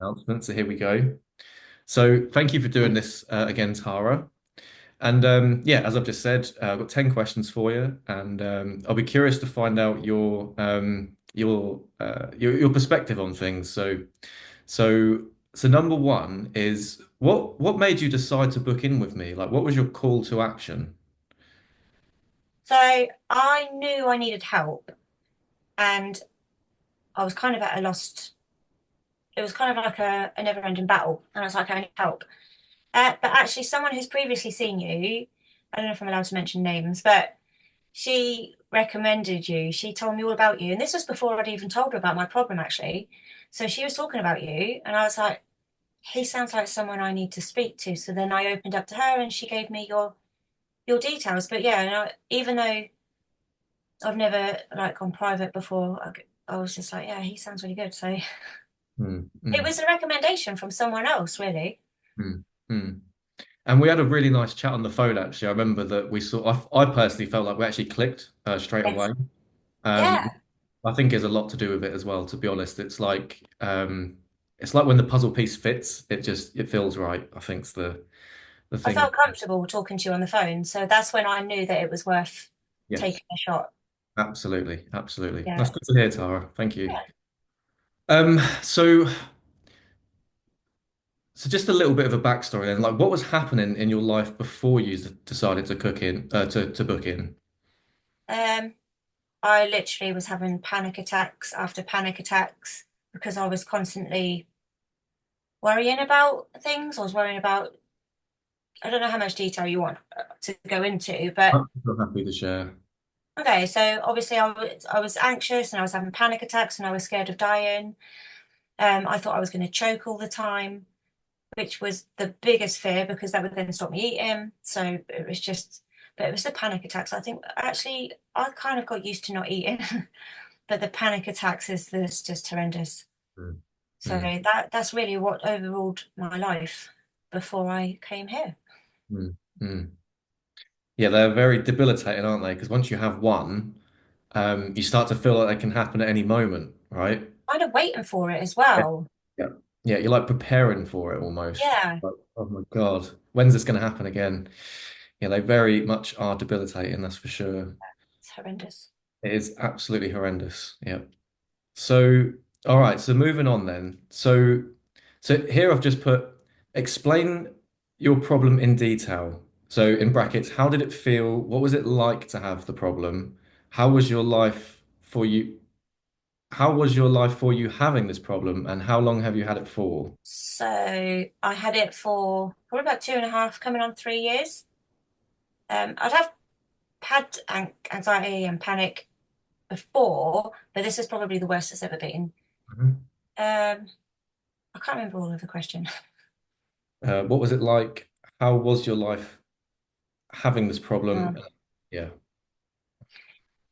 Announcement. So here we go. So thank you for doing this again, Tara. And yeah, as I've just said, I've got 10 questions for you, and I'll be curious to find out your perspective on things. So so number one is what made you decide to book in with me? Like, what was your call to action? So I knew I needed help, and I was kind of at a lost. It was kind of like a never-ending battle, and I was like, I need help. But actually, someone who's previously seen you, I don't know if I'm allowed to mention names, but she recommended you. She told me all about you, and this was before I'd even told her about my problem, actually. So she was talking about you, and I was like, he sounds like someone I need to speak to. So then I opened up to her, and she gave me your details. But yeah, even though I've never like gone private before. I was just like, yeah, he sounds really good. So Hmm, it hmm, was a recommendation from someone else, really. hmm, hmm. And we had a really nice chat on the phone, actually. I remember that I personally felt like we actually clicked straight Yes. away. Yeah. I think there's a lot to do with it as well, to be honest. It's like when the puzzle piece fits, it feels right. I think's the I thing. felt comfortable talking to you on the phone. So that's when I knew that it was worth Yes, taking a shot. absolutely, absolutely. That's Yeah. good to hear, Tara. Thank you. Yeah. Um, so so just a little bit of a backstory then. Like, what was happening in your life before you decided to cook in to book in? Um, I literally was having panic attacks after panic attacks because I was constantly worrying about things. I was worrying about, I don't know how much detail you want to go into, but I'm so happy to share. okay, so obviously I was anxious and I was having panic attacks and I was scared of dying. I thought I was going to choke all the time, which was the biggest fear because that would then stop me eating. So it was just, but it was the panic attacks. I think actually I kind of got used to not eating, but the panic attacks is this just horrendous. Mm, So mm, that's really what overruled my life before I came here. mm, mm. Yeah, they're very debilitating, aren't they? Because once you have one, you start to feel like they can happen at any moment, right? Kind of waiting for it as Yeah. well. Yeah. Yeah, you're like preparing for it almost. Yeah, Like, oh my God, when's this going to happen again? Yeah, they very much are debilitating, that's for sure. it's horrendous. It is absolutely horrendous. Yeah. So, all right, so moving on then. So here I've just put explain your problem in detail. So in brackets, how did it feel? What was it like to have the problem? How was your life for you? How was your life for you having this problem, and how long have you had it for? So I had it for probably about 2.5, coming on 3 years. I'd have had anxiety and panic before, but this is probably the worst it's ever been. Mhm. Um, I can't remember all of the question. What was it like? How was your life having this problem? Um, Yeah.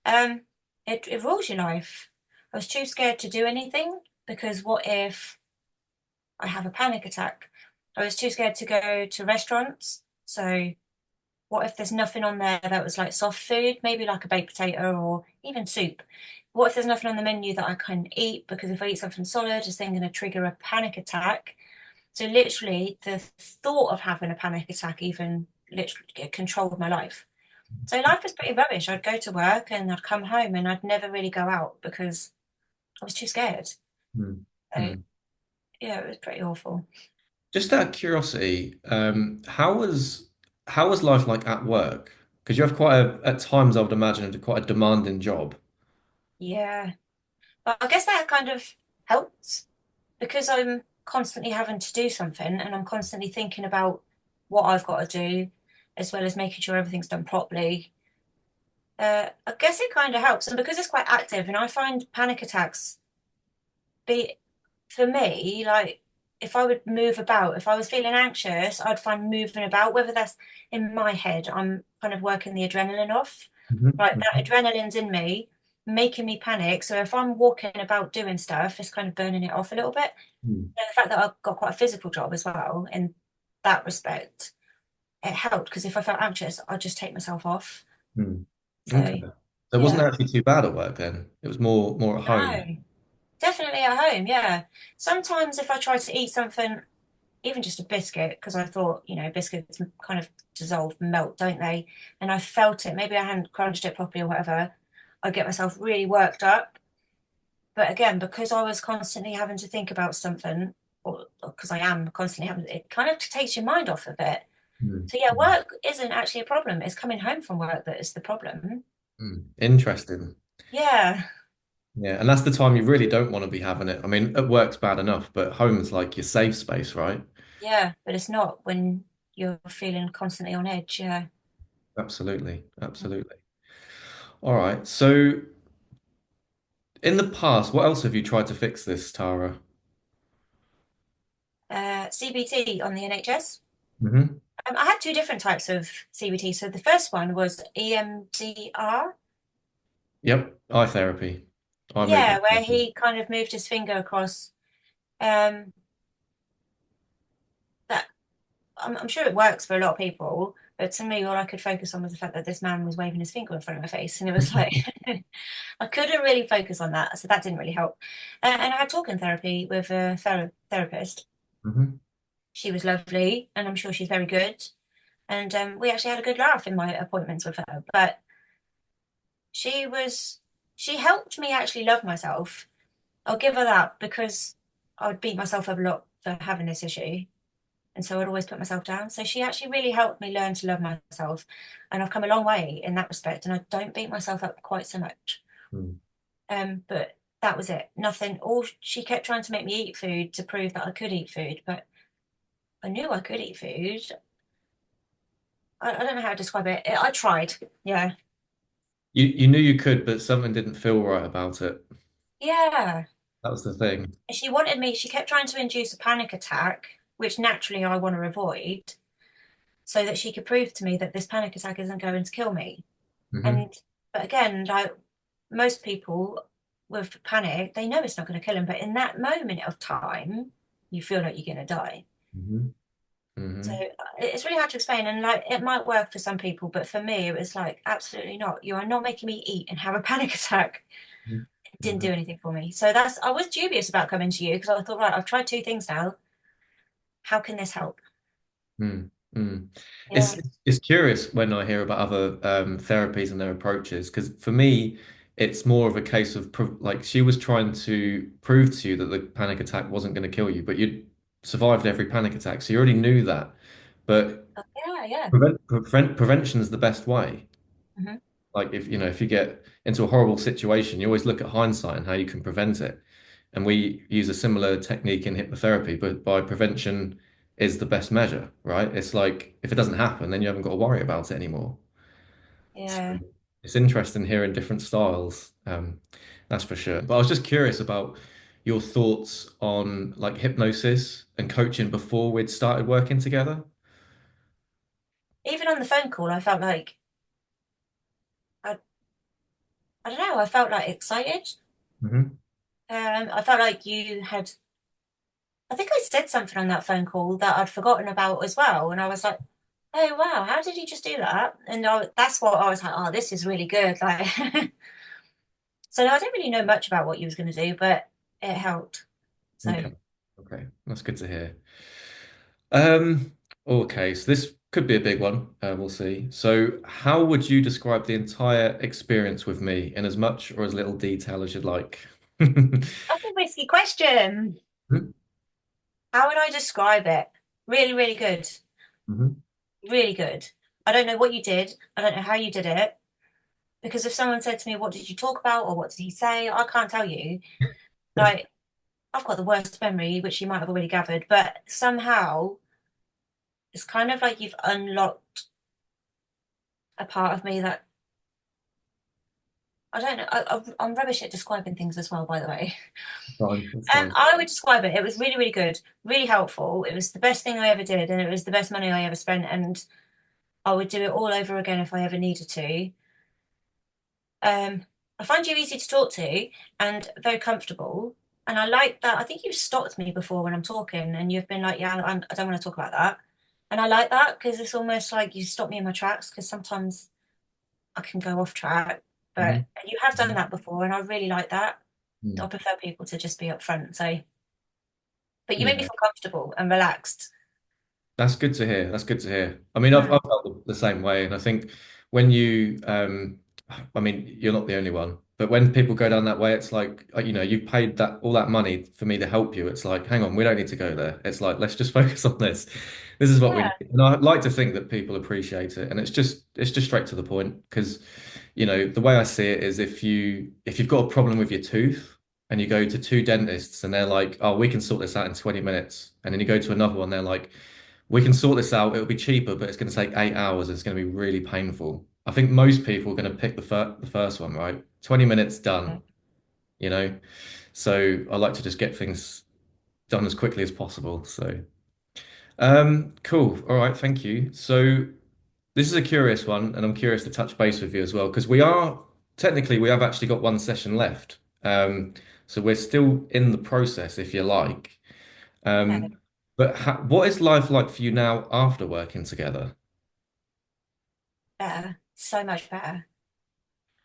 um, it rules your life. I was too scared to do anything because what if I have a panic attack? I was too scared to go to restaurants. So what if there's nothing on there that was like soft food, maybe like a baked potato or even soup? What if there's nothing on the menu that I can eat? Because if I eat something solid, it's then going to trigger a panic attack. So literally, the thought of having a panic attack even literally controlled my life. So life was pretty rubbish. I'd go to work and I'd come home and I'd never really go out because I was too scared. Hmm. So Hmm. yeah, it was pretty awful. Just out of curiosity, how was life like at work? Because you have at times I would imagine quite a demanding job. Yeah, but I guess that kind of helped because I'm constantly having to do something and I'm constantly thinking about what I've got to do, as well as making sure everything's done properly. I guess it kind of helps, and because it's quite active, and I find panic attacks be for me like if I would move about, if I was feeling anxious, I'd find moving about, whether that's in my head, I'm kind of working the adrenaline off, Mhm, like that mhm, adrenaline's in me, making me panic. So if I'm walking about doing stuff, it's kind of burning it off a little bit. mhm, And the fact that I've got quite a physical job as well in that respect, it helped because if I felt anxious, I'd just take myself off. mhm. Okay. So So it wasn't yeah, actually too bad at work then. It was more at home. no, Definitely at home, yeah. Sometimes if I try to eat something, even just a biscuit, because I thought, biscuits kind of dissolve, melt, don't they? And I felt it. Maybe I hadn't crunched it properly or whatever. I get myself really worked up. But again, because I was constantly having to think about something, or because I am constantly having, it kind of takes your mind off of it. Mm. So yeah, Mm. work isn't actually a problem. It's coming home from work that is the problem. Mm. Interesting. Yeah, Yeah, and that's the time you really don't want to be having it. I mean, at work's bad enough, but home's like your safe space, right? yeah. But it's not when you're feeling constantly on edge. Yeah. Absolutely, absolutely. All right. So in the past, what else have you tried to fix this, Tara? CBT on the NHS. Hmm. I had two different types of CBT. So the first one was EMDR. Yep, eye therapy, eye Yeah, movement where therapy. he kind of moved his finger across. Um, that I'm sure it works for a lot of people, but to me, all I could focus on was the fact that this man was waving his finger in front of my face, and it was like I couldn't really focus on that, so that didn't really help. And I had talking therapy with a therapist. Hmm. She was lovely, and I'm sure she's very good. And we actually had a good laugh in my appointments with her. But she was, she helped me actually love myself. I'll give her that because I would beat myself up a lot for having this issue. And so I'd always put myself down. So she actually really helped me learn to love myself. And I've come a long way in that respect. And I don't beat myself up quite so much. But that was it. Nothing. All she kept trying to make me eat food to prove that I could eat food, but I knew I could eat food. I don't know how to describe it. I tried. Yeah. You knew you could, but something didn't feel right about it. Yeah. That was the thing. She wanted me, she kept trying to induce a panic attack, which naturally I want to avoid, so that she could prove to me that this panic attack isn't going to kill me. Hmm. And, but again, like most people with panic, they know it's not going to kill them. But in that moment of time, you feel like you're going to die. Hmm. So Hmm. it's really hard to explain. And like it might work for some people, but for me, it was like, absolutely not. You are not making me eat and have a panic attack. It didn't Hmm. do anything for me. So I was dubious about coming to you because I thought, right, I've tried two things now. How can this help? Mm, mm. Yeah. It's curious when I hear about other therapies and their approaches because for me it's more of a case of like she was trying to prove to you that the panic attack wasn't going to kill you, but you survived every panic attack, so you already knew that. But Yeah, yeah. prevention is the best way. Hmm. Like if you get into a horrible situation, you always look at hindsight and how you can prevent it. And we use a similar technique in hypnotherapy, but by prevention is the best measure, right? It's like if it doesn't happen, then you haven't got to worry about it anymore. So Yeah. it's interesting hearing different styles, that's for sure. But I was just curious about your thoughts on like hypnosis and coaching before we'd started working together. Even on the phone call, I felt like I, I don't know, I felt like excited. Hmm. I felt like you had I think I said something on that phone call that I'd forgotten about as well. And I was like, oh wow, how did you just do that? And that's what I was like, oh, this is really good. Like so I don't really know much about what you was going to do, but it helped. So Okay. Okay. That's good to hear. Um, okay, so this could be a big one. We'll see. So, how would you describe the entire experience with me in as much or as little detail as you'd like? that's a risky question. How would I describe it? Really, really good. Mhm. Really good. I don't know what you did. I don't know how you did it. Because if someone said to me, what did you talk about or what did he say? I can't tell you. Like, I've got the worst memory, which you might have already gathered, but somehow it's kind of like you've unlocked a part of me that I don't know. I'm rubbish at describing things as well, by the way. Fine, that's fine. I would describe it. It was really, really good, really helpful. It was the best thing I ever did, and it was the best money I ever spent. And I would do it all over again if I ever needed to. I find you easy to talk to and very comfortable. And I like that. I think you've stopped me before when I'm talking, and you've been like, "Yeah, I don't want to talk about that." And I like that because it's almost like you stop me in my tracks because sometimes I can go off track. Mhm. But you have done Mhm. that before, and I really like that. I Mm. prefer people to just be upfront. So, but you make me Yeah. feel comfortable and relaxed. That's good to hear. That's good to hear. I mean, I've Mm. felt the same way, and I think when you, I mean, you're not the only one, but when people go down that way, it's like, you paid that all that money for me to help you. It's like, hang on, we don't need to go there. It's like, let's just focus on this. This is what we Yeah, need. And I'd like to think that people appreciate it, and it's just straight to the point because, the way I see it is if you've got a problem with your tooth and you go to two dentists and they're like, oh, we can sort this out in 20 minutes, and then you go to another one, they're like, we can sort this out. It'll be cheaper, but it's going to take 8 hours. It's going to be really painful. I think most people are going to pick the first one, right? 20 minutes done, you know? So I like to just get things done as quickly as possible. So, cool. All right. Thank you. So this is a curious one, and I'm curious to touch base with you as well, because technically, we have actually got one session left. So we're still in the process, if you like. okay, Um, but what is life like for you now after working together? better, so much better.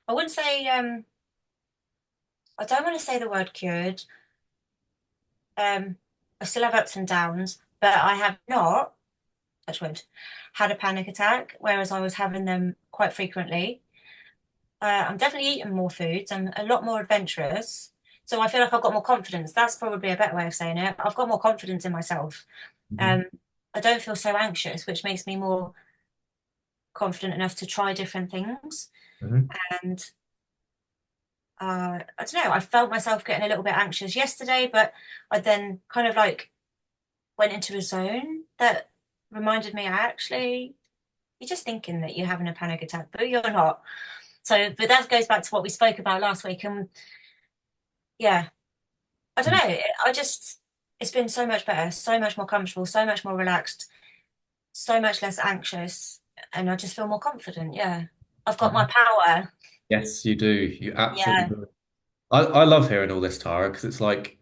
I wouldn't say, I don't want to say the word cured. Um, I still have ups and downs, but I have not, touch wood, had a panic attack, whereas I was having them quite frequently. I'm definitely eating more foods. I'm a lot more adventurous. So I feel like I've got more confidence. That's probably a better way of saying it. I've got more confidence in myself. Hmm. Um, I don't feel so anxious, which makes me more confident enough to try different things. Hmm. And I don't know, I felt myself getting a little bit anxious yesterday, but I then kind of like went into a zone that reminded me, actually, you're just thinking that you're having a panic attack, but you're not. So, but that goes back to what we spoke about last week. And yeah, I don't know. It's been so much better, so much more comfortable, so much more relaxed, so much less anxious. And I just feel more confident. Yeah. I've got my power. Yes, you do. You absolutely Yeah. do. I love hearing all this, Tara, because it's like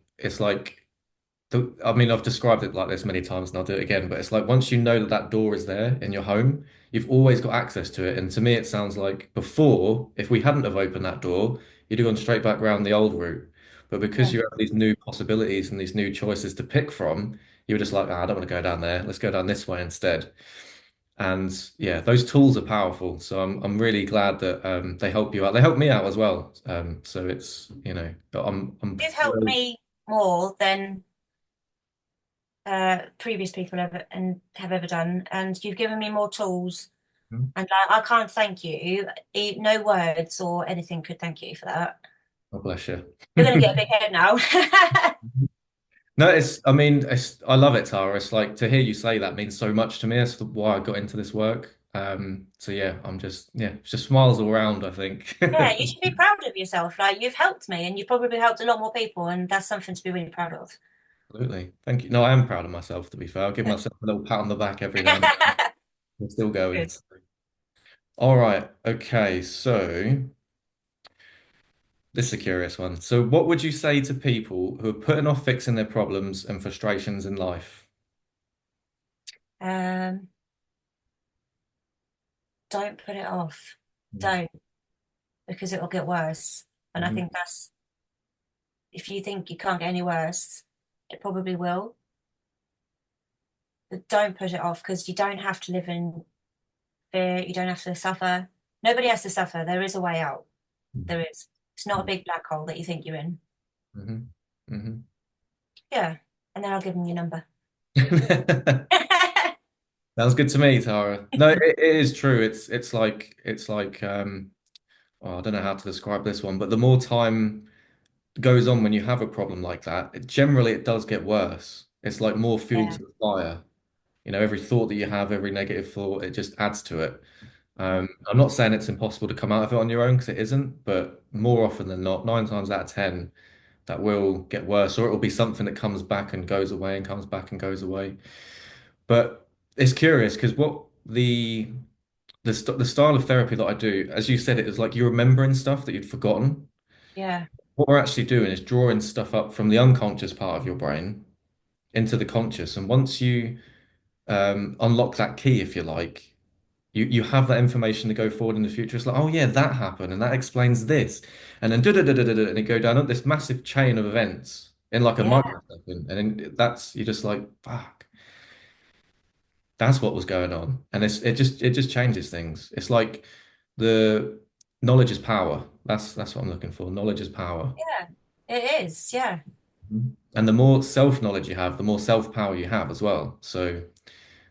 I mean, I've described it like this many times and I'll do it again, but it's like once you know that that door is there in your home, you've always got access to it. And to me, it sounds like before, if we hadn't have opened that door, you'd have gone straight back round the old route. But because Yeah. you have these new possibilities and these new choices to pick from, you were just like, I don't want to go down there. Let's go down this way instead. And yeah, those tools are powerful. So I'm really glad that they help you out. They help me out as well. So it's, I'm You've helped thrilled. me more than previous people ever and have ever done, and you've given me more tools. And I can't thank you. No words or anything could thank you for that. Oh, bless you. You're going to get a big head now. No, I love it, Tara. It's like to hear you say that means so much to me. That's why I got into this work. So yeah, it's just smiles all around, I think. Yeah, you should be proud of yourself. Like you've helped me, and you've probably helped a lot more people, and that's something to be really proud of. Absolutely. Thank you. No, I am proud of myself, to be fair. I'll give myself a little pat on the back every now and then. I'm still going. Good. All right. Okay. So this is a curious one. So what would you say to people who are putting off fixing their problems and frustrations in life? Um, don't put it off. Don't, because it'll get worse. And I Mm-hmm. think that's if you think you can't get any worse, it probably will. But don't put it off because you don't have to live in fear. You don't have to suffer. Nobody has to suffer. There is a way out. There is. It's not a big black hole that you think you're in. Hmm. Hmm. Yeah. And then I'll give them your number. Sounds good to me, Tara. No, it is true. It's like oh, I don't know how to describe this one, but the more time goes on when you have a problem like that, generally it does get worse. It's like more fuel Yeah. to the fire. Every thought that you have, every negative thought, it just adds to it. I'm not saying it's impossible to come out of it on your own because it isn't, but more often than not, 9 times out of 10, that will get worse, or it will be something that comes back and goes away and comes back and goes away. But it's curious because what the style of therapy that I do, as you said, it is like you're remembering stuff that you'd forgotten. Yeah. What we're actually doing is drawing stuff up from the unconscious part of your brain into the conscious. And once you unlock that key, if you like, you have that information to go forward in the future. It's like, oh yeah, that happened and that explains this. And then da da da da da da, and it go down this massive chain of events in like a Yeah, microsecond. And then that's you're just like, fuck, that's what was going on. And it just changes things. It's like the knowledge is power. That's what I'm looking for. Knowledge is power. yeah, it is. Yeah, Mhm. And the more self-knowledge you have, the more self-power you have as well. So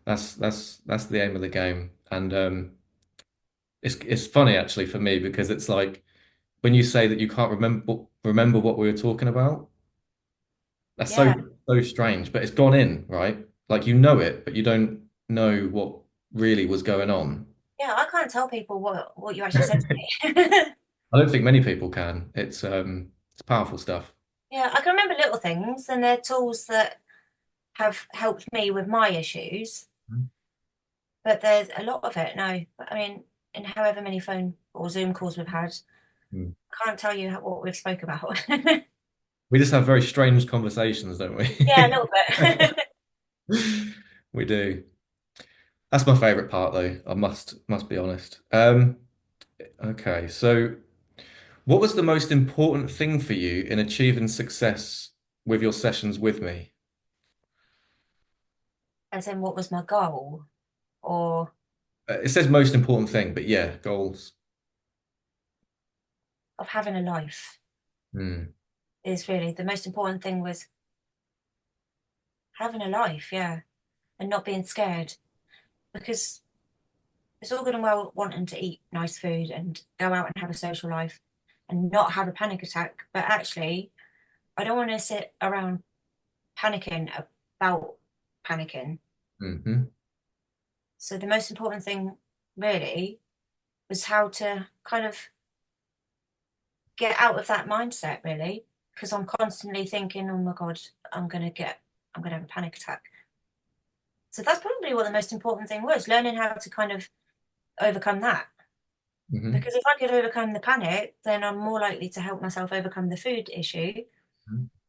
that's the aim of the game. And it's funny actually for me because it's like when you say that you can't remember what we were talking about, that's yeah, so strange. But it's gone in, right? Like you know it, but you don't know what really was going on. yeah. I can't tell people what you actually said to me. I don't think many people can. It's powerful stuff. Yeah, I can remember little things, and they're tools that have helped me with my issues. But there's a lot of it. No, I mean, in however many phone or Zoom calls we've had, Mm. I can't tell you what we've spoke about. We just have very strange conversations, don't Yeah, a we? little bit. We do. That's my favorite part, though. I must be honest. Okay, so what was the most important thing for you in achieving success with your sessions with me? As in, what was my goal? Or It says most important thing, but yeah, goals. of having a life Hmm. is really the most important thing was having a life, yeah, and not being scared. Because it's all good and well wanting to eat nice food and go out and have a social life and not have a panic attack. But actually, I don't want to sit around panicking about panicking. Hmm. So the most important thing really was how to kind of get out of that mindset, really, because I'm constantly thinking, oh my God, I'm gonna have a panic attack. So that's probably what the most important thing was, learning how to kind of overcome that. Hmm. Because if I could overcome the panic, then I'm more likely to help myself overcome the food issue.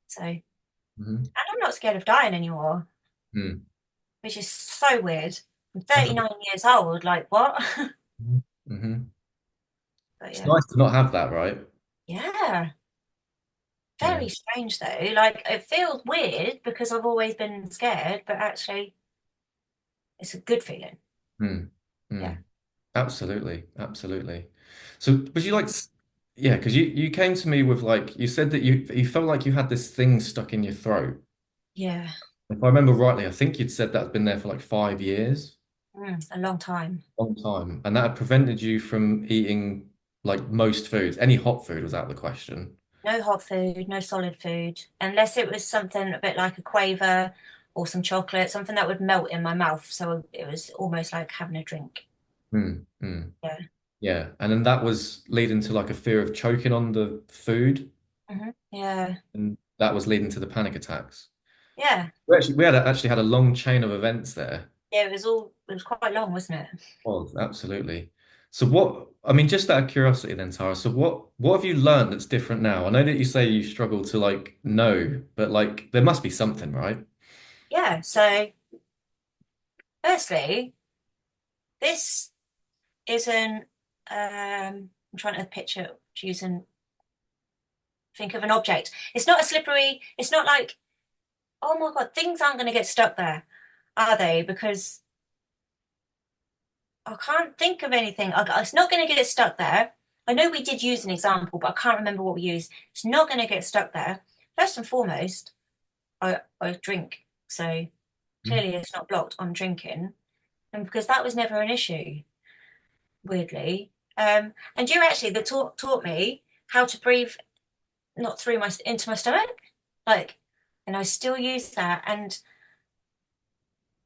So, and Hmm. I'm not scared of dying anymore, Hmm. which is so weird. I'm That's a, 39 years old, like what? hmm. But It's yeah, nice to not have that, right? yeah, Yeah. very strange though. Like it feels weird because I've always been scared, but actually, it's a good feeling. Hmm. Yeah, Hmm. Absolutely, absolutely. So, would you like, yeah, because you came to me with like you said that you felt like you had this thing stuck in your throat. yeah, If I remember rightly, I think you'd said that's been there for like 5 years, a long time. long time, and that had prevented you from eating like most foods. Any hot food was out of the question. No hot food, no solid food, unless it was something a bit like a quaver or some chocolate, something that would melt in my mouth. So it was almost like having a drink. Hmm. Hmm. Yeah. Yeah, and then that was leading to like a fear of choking on the food, Yeah. and that was leading to the panic attacks. Yeah. We actually had a long chain of events there. Yeah. It was quite long, wasn't it? Oh, absolutely. So what, I mean, just out of curiosity then, Tara, so what have you learned that's different now? I know that you say you struggle to like know, but like there must be something, right? Yeah. So, firstly, this isn't, I'm trying to picture using, think of an object. It's not a slippery, it's not like, oh my God, things aren't going to get stuck there, are they? Because I can't think of anything. It's not going to get stuck there. I know we did use an example, but I can't remember what we used. It's not going to get stuck there. First and foremost, I drink. So Mhm. clearly it's not blocked on drinking. And because that was never an issue, weirdly. And you actually that taught me how to breathe not through my into my stomach. Like, and I still use that. And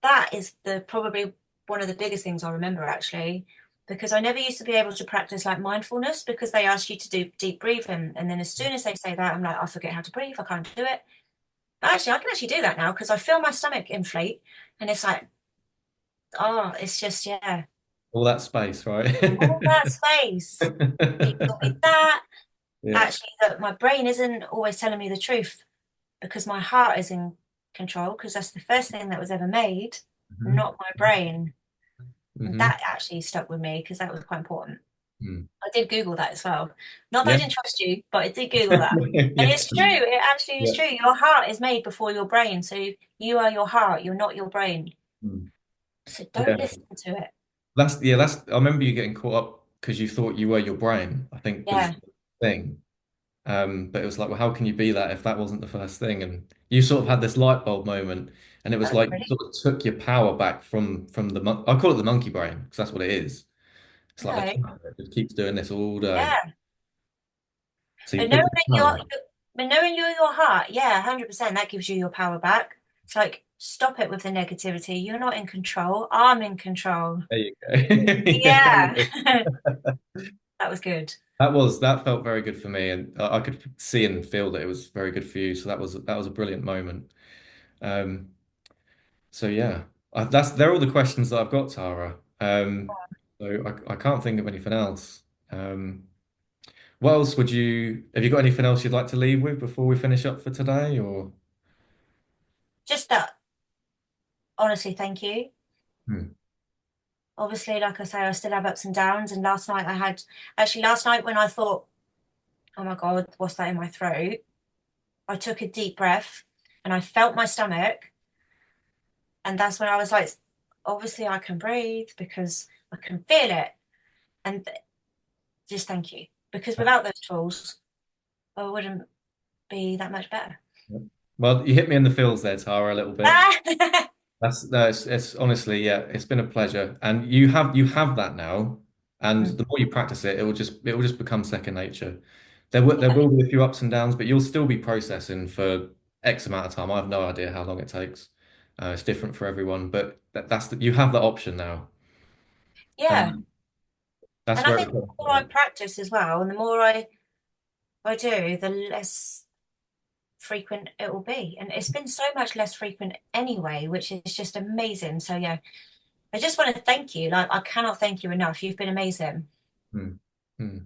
that is the probably one of the biggest things I remember actually, because I never used to be able to practice like mindfulness because they ask you to do deep breathing, and then as soon as they say that, I'm like, I forget how to breathe. I can't do it. But actually, I can actually do that now because I feel my stomach inflate, and it's like, oh, it's just yeah, All that space, right? all that space. He taught me that Yeah. actually that my brain isn't always telling me the truth because my heart is in control because that's the first thing that was ever made, Mhm. not my brain. And hmm that actually stuck with me because that was quite important. Mm. I did Google that as well. Not that I Yeah. didn't trust you, but I did Google that. And Yeah. it's true. It actually is Yeah. true. Your heart is made before your brain. So you are your heart. You're not your brain. Mm. So don't Yeah. listen to it. That's I remember you getting caught up because you thought you were your brain, I think was Yeah, the thing. But it was like, well, how can you be that if that wasn't the first thing? And you sort of had this light bulb moment, and it that was was like you brilliant. sort of took your power back from the I call it the monkey brain because that's what it is. It's like the Okay. cat that just keeps doing this all day. Yeah. So you But knowing took your that power. you're your heart, yeah, 100%, that gives you your power back. It's like, stop it with the negativity. You're not in control. I'm in control. There you go. Yeah, there you Yeah. go. That was good. That felt very good for me, and I could see and feel that it was very good for you. So that was a brilliant moment. Um, so yeah, they're all the questions that I've got, Tara. So I can't think of anything else. Um, what else have you got anything else you'd like to leave with before we finish up for today, or? Just that, honestly, thank you. Hmm. Obviously, like I say, I still have ups and downs. And last night when I thought, oh my God, what's that in my throat? I took a deep breath and I felt my stomach. And that's when I was like, obviously, I can breathe because I can feel it. And just thank you. Because without those tools, I wouldn't be that much better. Well, you hit me in the feels there, Tara, a little bit. Ah! That's no, it's honestly, yeah, it's been a pleasure. And you have that now, and the more you practice it, it will just become second nature. There will be a few ups and downs, but you'll still be processing for X amount of time. I have no idea how long it takes. It's different for everyone, but you have that option now, Yeah. and that's And I where think it the becomes more I practice as well, and the more I do, the less frequent it will be. And it's been so much less frequent anyway, which is just amazing. So yeah, I just want to thank you. Like I cannot thank you enough. You've been amazing. Hmm. Hmm.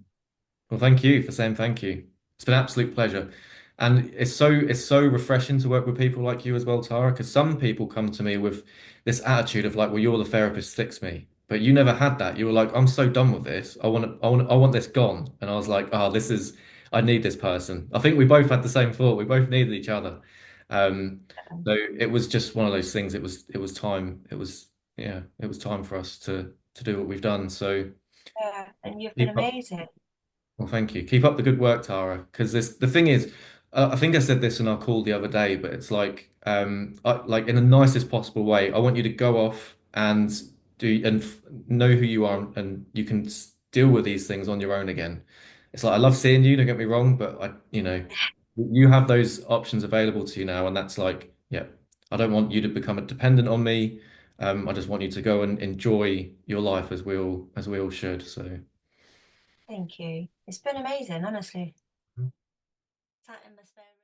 Well, thank you for saying thank you. It's been an absolute pleasure. And it's so refreshing to work with people like you as well, Tara, because some people come to me with this attitude of like, well, you're the therapist, fix me. But you never had that. You were like, I'm so done with this. I want this gone. And I was like, oh, I need this person. I think we both had the same thought. We both needed each other. Um, so it was just one of those things. It was time. It was time for us to do what we've done. So Yeah, and you've been keep up. amazing. Well, thank you. Keep up the good work, Tara. Because the thing is, I think I said this in our call the other day, but it's like, like in the nicest possible way. I want you to go off and know who you are, and you can deal with these things on your own again. It's like I love seeing you. Don't get me wrong, but you have those options available to you now, and that's like, yeah. I don't want you to become a dependent on me. I just want you to go and enjoy your life as we all should. So. Thank you. It's been amazing, honestly. Sat in my spare room.